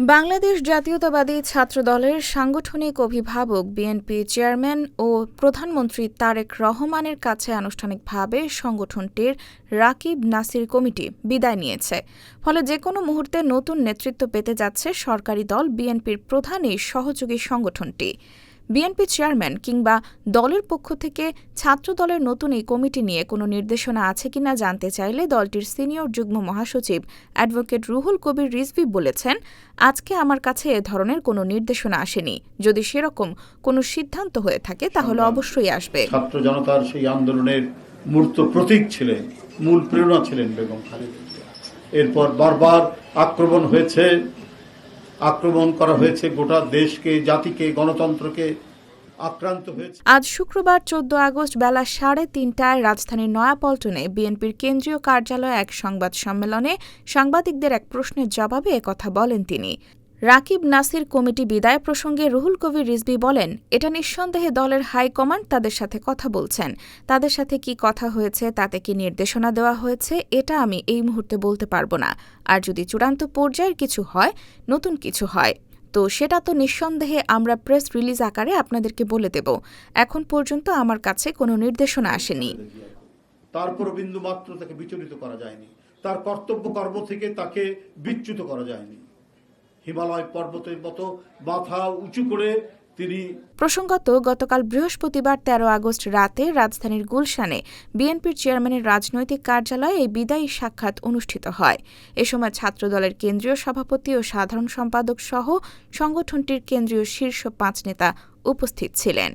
বাংলাদেশ জাতীয়তাবাদী ছাত্রদলের সাংগঠনিক অভিভাবক বিএনপি চেয়ারম্যান ও প্রধানমন্ত্রী তারেক রহমানের কাছে আনুষ্ঠানিকভাবে সংগঠনটির রাকিব নাসির কমিটি বিদায় নিয়েছে। ফলে যেকোনো মুহূর্তে নতুন নেতৃত্ব পেতে যাচ্ছে সরকারি দল বিএনপির প্রধান এই সহযোগী সংগঠনটি। বিএনপি চেয়ারম্যান কিংবা দলের পক্ষ থেকে ছাত্রদলের নতুন এই কমিটি নিয়ে কোনো নির্দেশনা আছে কিনা জানতে চাইলে দলটির সিনিয়র যুগ্ম মহাসচিব অ্যাডভোকেট রুহুল কবির রিজভী বলেছেন, আজকে আমার কাছে এ ধরনের কোনো নির্দেশনা আসেনি। যদি সেরকম কোনো সিদ্ধান্ত হয়ে থাকে তাহলে অবশ্যই আসবে। ছাত্র জনতার সেই আন্দোলনের মূর্ত প্রতীক ছিলেন, মূল প্রেরণা ছিলেন বেগম খালেদা জিয়া। এরপর বারবার আক্রমণ করা হয়েছে গোটা দেশকে, জাতিকে, গণতন্ত্রকে আক্রান্ত হয়েছে। আজ শুক্রবার ১৪ আগস্ট বেলা ৩:৩০টায় রাজধানীর নয়াপল্টনে বিএনপির কেন্দ্রীয় কার্যালয়ে এক সংবাদ সম্মেলনে সাংবাদিকদের এক প্রশ্নের জবাবে একথা বলেন তিনি। রাকিব নাসির কমিটি বিদায় প্রসঙ্গে রুহুল কবির রিজভী বলেন, এটা নিঃসন্দেহে দলের হাইকমান্ড তাদের সাথে কথা বলছেন। তাদের সাথে কি কথা হয়েছে, তাতে কি নির্দেশনা দেওয়া হয়েছে, এটা আমি এই মুহূর্তে বলতে পারব না। আর যদি চূড়ান্ত পর্যায়ের কিছু হয়, নতুন কিছু হয়, তো সেটা তো নিঃসন্দেহে আমরা প্রেস রিলিজ আকারে আপনাদেরকে বলে দেব। এখন পর্যন্ত আমার কাছে কোনো নির্দেশনা আসেনি। তারপর বিন্দু মাত্র তাকে বিচলিত করা যায়নি, তার কর্তব্য কর্ম থেকে তাকে বিচ্যুত করা যায়নি। হিমালয় পর্বতের মতো মাথা উঁচু করে তিনি। প্রসঙ্গত, গতকাল বৃহস্পতিবার ১৩ আগস্ট রাতে রাজধানীর গুলশানে বিএনপির চেয়ারম্যানের রাজনৈতিক কার্যালয়ে এই বিদায়ী সাক্ষাৎ অনুষ্ঠিত হয়। এ সময় ছাত্রদলের কেন্দ্রীয় সভাপতি ও সাধারণ সম্পাদক সহ সংগঠনটির কেন্দ্রীয় শীর্ষ ৫ নেতা উপস্থিত ছিলেন।